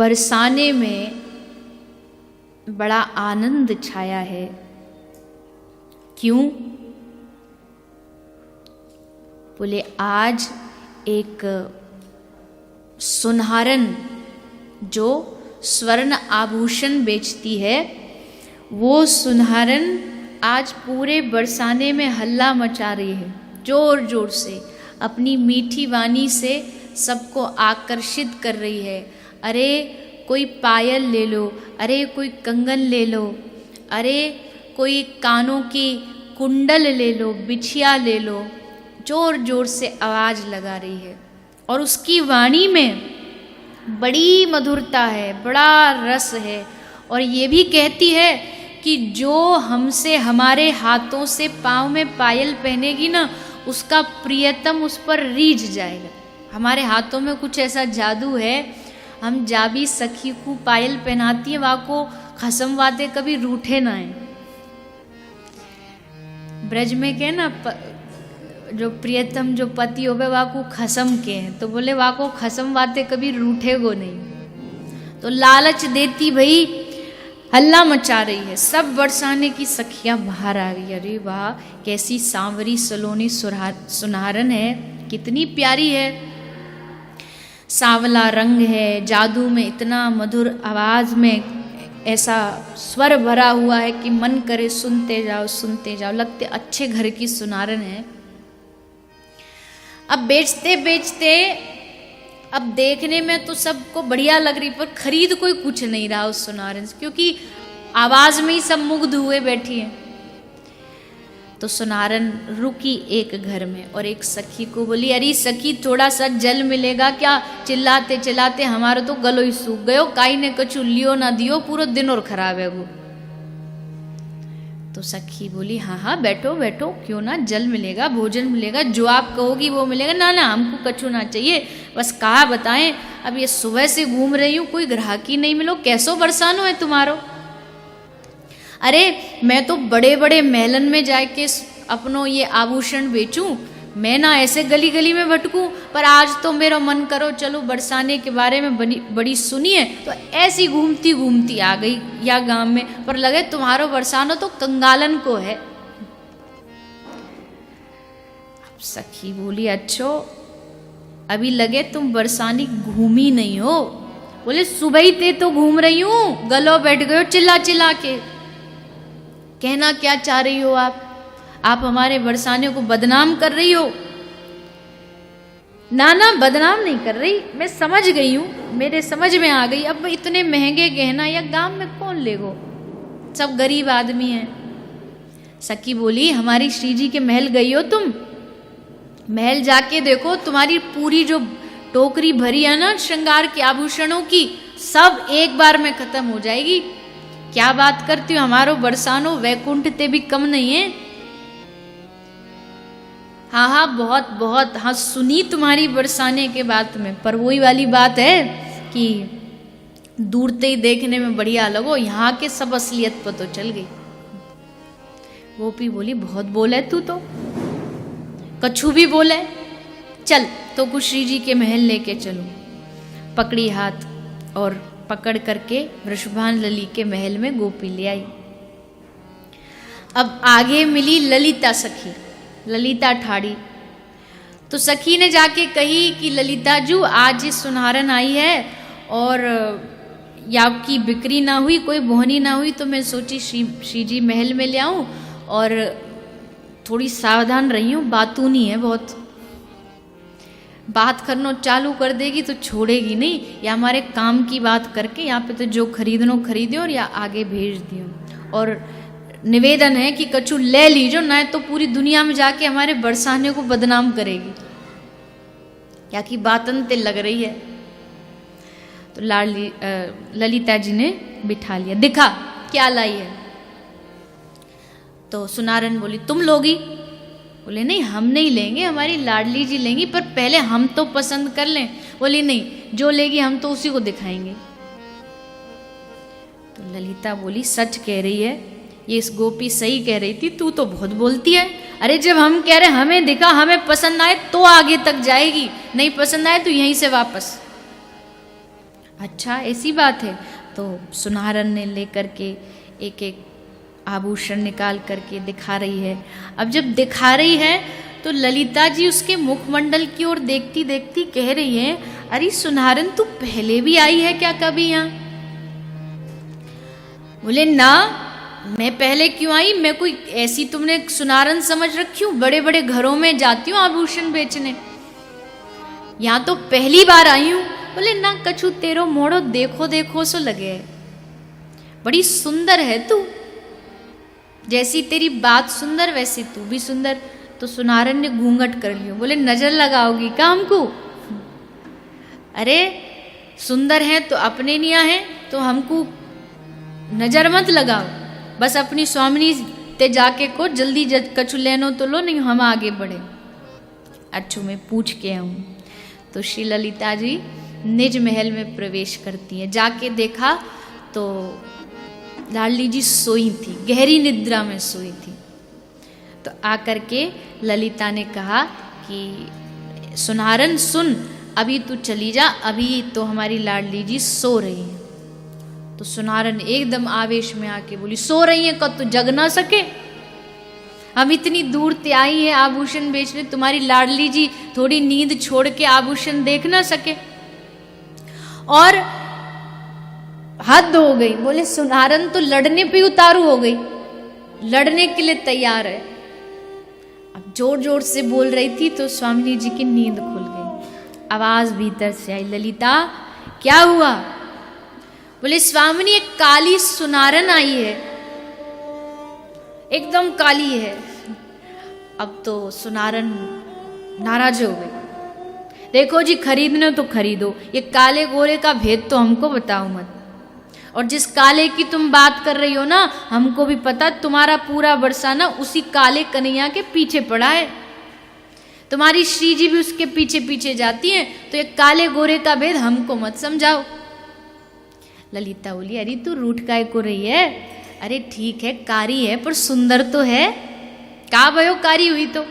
बरसाने में बड़ा आनंद छाया है। क्यों? बोले आज एक सुनहारन जो स्वर्ण आभूषण बेचती है, वो सुनहारन आज पूरे बरसाने में हल्ला मचा रही है, जोर जोर से अपनी मीठी वाणी से सबको आकर्षित कर रही है। अरे कोई पायल ले लो, अरे कोई कंगन ले लो, अरे कोई कानों की कुंडल ले लो, बिछिया ले लो, जोर जोर से आवाज़ लगा रही है। और उसकी वाणी में बड़ी मधुरता है, बड़ा रस है। और ये भी कहती है कि जो हमसे हमारे हाथों से पाँव में पायल पहनेगी ना, उसका प्रियतम उस पर रीझ जाएगा। हमारे हाथों में कुछ ऐसा जादू है, हम जाबी सखी को पायल पहनाती है, वहाँ को खसम वाते कभी रूठे ना है। ब्रज में के ना जो प्रियतम जो पति होवे वहाँ को खसम के हैं, तो बोले वहाँ को खसम वाते कभी रूठे गो नहीं। तो लालच देती भई हल्ला मचा रही है। सब बरसाने की सखियां बाहर आ गई। अरे वाह, कैसी सांवरी सलोनी सुनहारन है, कितनी प्यारी है, सांवला रंग है, जादू में इतना मधुर आवाज में ऐसा स्वर भरा हुआ है कि मन करे सुनते जाओ सुनते जाओ, लगते अच्छे घर की सुनारन है। अब बेचते बेचते अब देखने में तो सबको बढ़िया लग रही, पर खरीद कोई कुछ नहीं रहा उस सुनारन से, क्योंकि आवाज में ही सब मुग्ध हुए बैठी है। तो सुनारन रुकी एक घर में और एक सखी को बोली, अरे सखी थोड़ा सा जल मिलेगा क्या? चिल्लाते चिल्लाते हमारा तो गलो ही सूख गयो, काई ने कछु लियो ना दियो, पूरा दिन और खराब है वो। तो सखी बोली, हाँ हाँ बैठो बैठो, क्यों ना, जल मिलेगा, भोजन मिलेगा, जो आप कहोगी वो मिलेगा। ना ना हमको कछु ना चाहिए, बस कहा बताएं, अब ये सुबह से घूम रही हूँ, कोई ग्राहकी नहीं मिलो, कैसो बरसानो है तुम्हारो? अरे मैं तो बड़े बड़े महलन में जाके अपनो ये आभूषण बेचूं, मैं ना ऐसे गली गली में भटकूं, पर आज तो मेरा मन करो चलो बरसाने के बारे में बड़ी सुनी है, तो ऐसी घूमती घूमती आ गई या गांव में, पर लगे तुम्हारो बरसानो तो कंगालन को है। अब सखी बोली, अच्छो अभी लगे तुम बरसानी घूमी नहीं हो। बोले सुबह ही ते तो घूम रही हूं, गलो बैठ गए हो चिल्ला चिल्ला के। कहना क्या चाह रही हो आप हमारे बरसाने को बदनाम कर रही हो। ना ना बदनाम नहीं कर रही, मैं समझ गई हूं, मेरे समझ में आ गई। अब इतने महंगे गहना या गांव में कौन लेगो, सब गरीब आदमी हैं। सखी बोली, हमारी श्री जी के महल गई हो तुम? महल जाके देखो, तुम्हारी पूरी जो टोकरी भरी है ना श्रृंगार के आभूषणों की, सब एक बार में खत्म हो जाएगी। क्या बात करती हो, हमारो बरसानो वैकुंठ ते भी कम नहीं है। हाँ हाँ बहुत बहुत, हाँ सुनी तुम्हारी बरसाने के बात में, पर वही वाली बात है कि दूर से ही देखने में बढ़िया लगो, यहाँ के सब असलियत पर तो चल गई। गोपी बोली, बहुत बोले तू तो, कछु भी बोले, चल तो कुछ श्री जी के महल लेके चलो। पकड़ी हाथ और पकड़ करके वृषभान लली के महल में गोपी ले आई। अब आगे मिली ललिता सखी, ललिता ठाड़ी। तो सखी ने जाके कही कि ललिता जू आज इस सुनहारन आई है और या की बिक्री ना हुई, कोई बोहनी ना हुई, तो मैं सोची श्री जी महल में ले आऊं, और थोड़ी सावधान रही हूँ, बातूनी है बहुत, बात करना चालू कर देगी तो छोड़ेगी नहीं, या हमारे काम की बात करके यहाँ पे तो जो खरीदनो खरीदो और या आगे भेज दियो। और निवेदन है कि कछु ले लीजो, ना तो पूरी दुनिया में जाके हमारे बरसाने को बदनाम करेगी, क्या की बातन ते लग रही है। तो ललिता जी ने बिठा लिया, दिखा क्या लाई है। तो सुनारन बोली, तुम लोगी? बोले नहीं हम नहीं लेंगे, हमारी लाडली जी लेंगी, पर पहले हम तो पसंद कर लें। बोली नहीं, जो लेगी हम तो उसी को दिखाएंगे। तो ललिता बोली, सच कह रही है, ये इस गोपी सही कह रही थी, तू तो बहुत बोलती है। अरे जब हम कह रहे हमें दिखा, हमें पसंद आए तो आगे तक जाएगी, नहीं पसंद आए तो यहीं से वापस। अच्छा ऐसी बात है। तो सुनारन ने लेकर के एक एक आभूषण निकाल करके दिखा रही है। अब जब दिखा रही है तो ललिता जी उसके मुखमंडल की ओर देखती देखती कह रही है, अरे सुनारन तू पहले भी आई है क्या कभी यहाँ? बोले ना, मैं पहले क्यों आई, मैं कोई ऐसी तुमने सुनारन समझ रखी हूँ? बड़े बड़े घरों में जाती हूँ आभूषण बेचने, यहाँ तो पहली बार आई हूँ। बोले ना कछु तेरो मोड़ो देखो देखो सो लगे, बड़ी सुंदर है तू, जैसी तेरी बात सुंदर वैसी तू भी सुंदर। तो सुनारन ने घूंघट कर लियो। बोले नजर लगाओगी क्या हमको? अरे सुंदर है तो अपने निया है, तो हमको नजर मत लगाओ, बस अपनी स्वामिनी ते जाके को जल्दी कछु लेनो तो लो, नहीं हम आगे बढ़े। अच्छू मैं पूछ के आऊं। तो श्री ललिता जी निज महल में प्रवेश करती हैं। जाके देखा तो लाडली जी सोई थी, गहरी निद्रा में सोई थी। तो आकर के ललिता ने कहा कि सुनारन सुन, अभी तू चली जा, अभी तो हमारी लाडली जी सो रही है। तो सुनारन एकदम आवेश में आके बोली, सो रही है कब तू जग ना सके? हम इतनी दूर ते आई हैं आभूषण बेचने, तुम्हारी लाडली जी थोड़ी नींद छोड़ के आभूषण देख ना सके? और हद हो गई। बोले सुनारन तो लड़ने पे उतारू हो गई, लड़ने के लिए तैयार है। अब जोर जोर से बोल रही थी तो स्वामिनी जी की नींद खुल गई। आवाज भीतर से आई, ललिता क्या हुआ? बोले स्वामिनी एक काली सुनारन आई है, एकदम काली है। अब तो सुनारन नाराज हो गई। देखो जी खरीदने तो खरीदो, ये काले गोरे का भेद तो हमको बताओ मत। और जिस काले की तुम बात कर रही हो ना, हमको भी पता, तुम्हारा पूरा बरसाना उसी काले कन्हैया के पीछे पड़ा है। तुम्हारी श्री जी भी उसके पीछे पीछे जाती हैं, तो ये काले गोरे का भेद हमको मत समझाओ। ललिता बोली, अरे तू रूठ काय को रही है? अरे ठीक है कारी है पर सुंदर तो है, का भयो कारी हुई तो।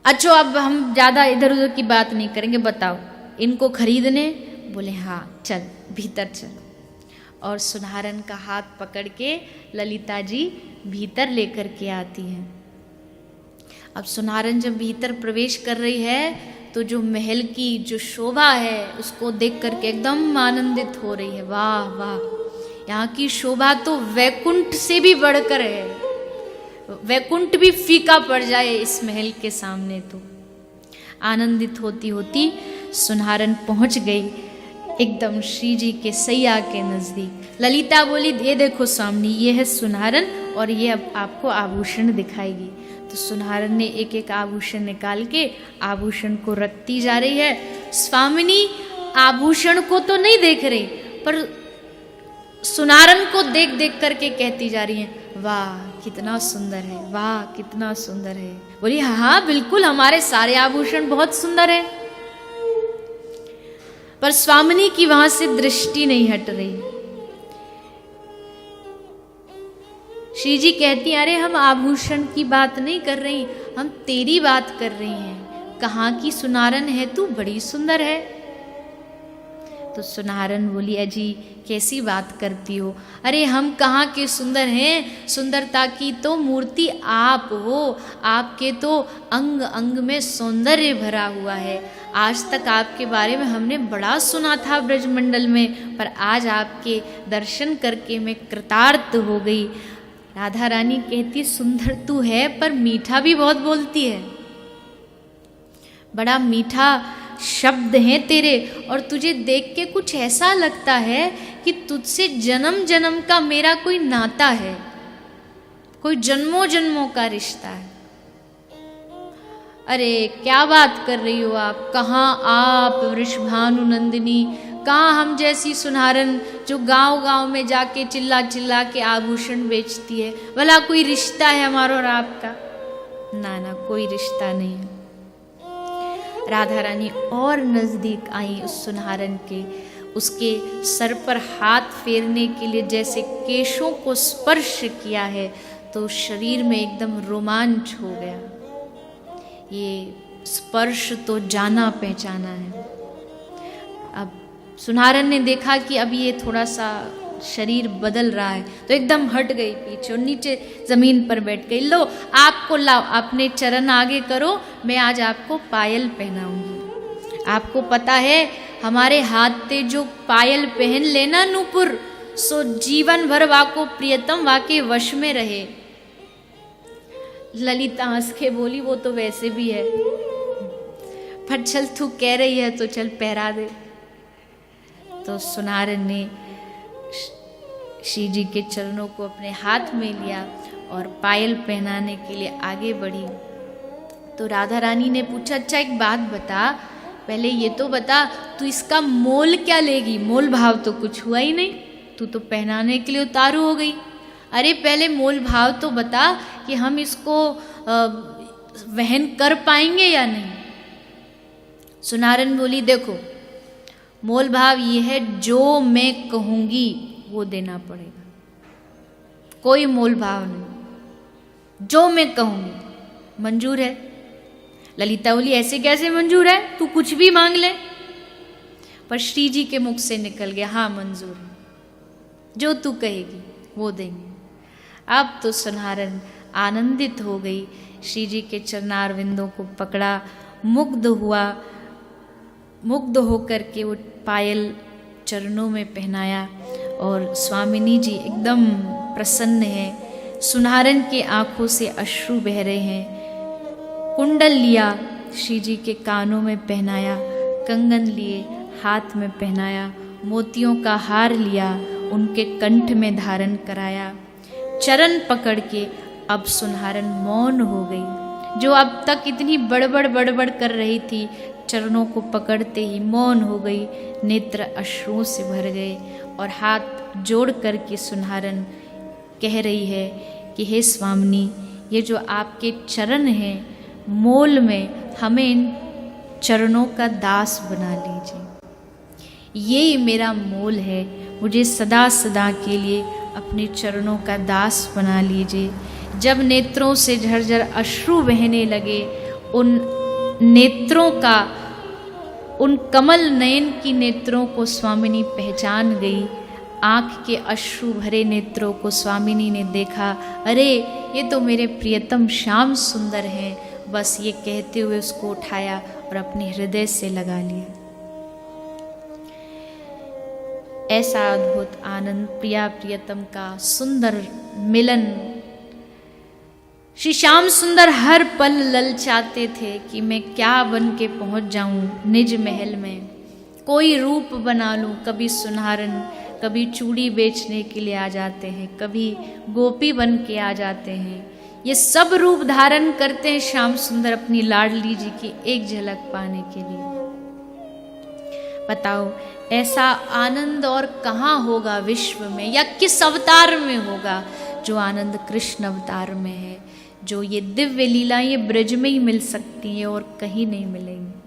अच्छा अब हम ज्यादा इधर उधर की बात नहीं करेंगे, बताओ इनको खरीदने? बोले हाँ चल भीतर चल। और सुनारन का हाथ पकड़ के ललिता जी भीतर लेकर के आती हैं। अब सुनारन जब भीतर प्रवेश कर रही है तो जो महल की जो शोभा है उसको देख करके एकदम आनंदित हो रही है। वाह वाह, यहाँ की शोभा तो वैकुंठ से भी बढ़कर है, वैकुंठ भी फीका पड़ जाए इस महल के सामने। तो आनंदित होती होती सुनारन पहुंच गई एकदम श्री जी के सैया के नजदीक। ललिता बोली, ये देखो सामने ये है सुनारन और ये अब आपको आभूषण दिखाएगी। तो सुनारन ने एक एक आभूषण निकाल के आभूषण को रखती जा रही है। स्वामिनी आभूषण को तो नहीं देख रही पर सुनारन को देख देख करके कहती जा रही है, वाह कितना सुंदर है, वाह कितना सुंदर है। बोली हाँ बिल्कुल, हमारे सारे आभूषण बहुत सुंदर है। पर स्वामिनी की वहां से दृष्टि नहीं हट रही। श्री जी कहती, अरे हम आभूषण की बात नहीं कर रही, हम तेरी बात कर रही हैं। कहाँ की सुनारन है तू, बड़ी सुंदर है। तो सुनारन बोली, अजी कैसी बात करती हो? अरे हम कहाँ के सुंदर हैं, सुंदरता की तो मूर्ति आप हो, आपके तो अंग अंग में सौंदर्य भरा हुआ है। आज तक आपके बारे में हमने बड़ा सुना था ब्रजमंडल में, पर आज आपके दर्शन करके मैं कृतार्थ हो गई। राधा रानी कहती, सुंदर तू है पर मीठा भी बहुत बोलती है, बड़ा मीठा शब्द हैं तेरे, और तुझे देख के कुछ ऐसा लगता है कि तुझसे जन्म जन्म का मेरा कोई नाता है, कोई जन्मों जन्मों का रिश्ता है। अरे क्या बात कर रही हो आप? कहाँ आप वृषभानु नंदिनी, कहाँ हम जैसी सुनारन जो गांव गांव में जाके चिल्ला चिल्ला के आभूषण बेचती है? भला कोई रिश्ता है हमारा और आपका? ना ना, कोई रिश्ता नहीं है। राधा रानी और नजदीक आई उस सुनारन के, उसके सर पर हाथ फेरने के लिए जैसे केशों को स्पर्श किया है तो शरीर में एकदम रोमांच हो गया। ये स्पर्श तो जाना पहचाना है। अब सुनहरन ने देखा कि अब ये थोड़ा सा शरीर बदल रहा है, तो एकदम हट गई पीछे और नीचे जमीन पर बैठ गई। लो आपको लाओ, अपने चरण आगे करो, मैं आज आपको पायल पहनाऊंगी। आपको पता है हमारे हाथ ते जो पायल पहन लेना नूपुर, सो जीवन भर वाको प्रियतम वाके वश में रहे। ललिता हंस के बोली वो तो वैसे भी है, पर चल तू कह रही है तो चल पहरा दे। तो सुनहरन ने श्री जी के चरणों को अपने हाथ में लिया और पायल पहनाने के लिए आगे बढ़ी। तो राधा रानी ने पूछा, अच्छा एक बात बता, पहले ये तो बता तू इसका मोल क्या लेगी? मोल भाव तो कुछ हुआ ही नहीं, तू तो पहनाने के लिए उतारू हो गई। अरे पहले मोल भाव तो बता कि हम इसको वहन कर पाएंगे या नहीं। सुनहरन बोली, देखो मोल भाव ये है, जो मैं कहूंगी वो देना पड़ेगा, कोई मोल भाव नहीं, जो मैं कहूंगी मंजूर है। ललिता बोली, ऐसे कैसे मंजूर है, तू कुछ भी मांग ले। पर श्री जी के मुख से निकल गया, हाँ मंजूर है, जो तू कहेगी वो देंगे। अब तो सुनहरन आनंदित हो गई, श्री जी के चरणारविंदों को पकड़ा, मुग्ध हुआ, मुग्ध होकर के वो पायल चरणों में पहनाया और स्वामिनी जी एकदम प्रसन्न है। सुनहरन के आंखों से अश्रु बह रहे हैं। कुंडल लिया, श्री जी के कानों में पहनाया, कंगन लिए, हाथ में पहनाया, मोतियों का हार लिया, उनके कंठ में धारण कराया। चरण पकड़ के अब सुनहरन मौन हो गई, जो अब तक इतनी बड़बड़ कर रही थी, चरणों को पकड़ते ही मौन हो गई, नेत्र अश्रुओं से भर गए और हाथ जोड़ कर के सुनहरन कह रही है कि हे स्वामिनी, ये जो आपके चरण हैं, मोल में हमें इन चरणों का दास बना लीजिए। यही मेरा मोल है, मुझे सदा सदा के लिए अपने चरणों का दास बना लीजिए। जब नेत्रों से झरझर अश्रु बहने लगे, उन नेत्रों का, उन कमल नयन की नेत्रों को स्वामिनी पहचान गई। आँख के अश्रु भरे नेत्रों को स्वामिनी ने देखा, अरे ये तो मेरे प्रियतम श्याम सुंदर हैं। बस ये कहते हुए उसको उठाया और अपने हृदय से लगा लिया। ऐसा अद्भुत आनंद, प्रिया प्रियतम का सुंदर मिलन। श्री श्याम सुंदर हर पल ललचाते थे कि मैं क्या बन के पहुंच जाऊं निज महल में, कोई रूप बना लूं। कभी सुनहरन, कभी चूड़ी बेचने के लिए आ जाते हैं, कभी गोपी बन के आ जाते हैं। ये सब रूप धारण करते हैं श्याम सुंदर अपनी लाडली जी की एक झलक पाने के लिए। बताओ ऐसा आनंद और कहाँ होगा विश्व में, या किस अवतार में होगा जो आनंद कृष्ण अवतार में है। जो ये दिव्य लीला ये ब्रज में ही मिल सकती है और कहीं नहीं मिलेंगी।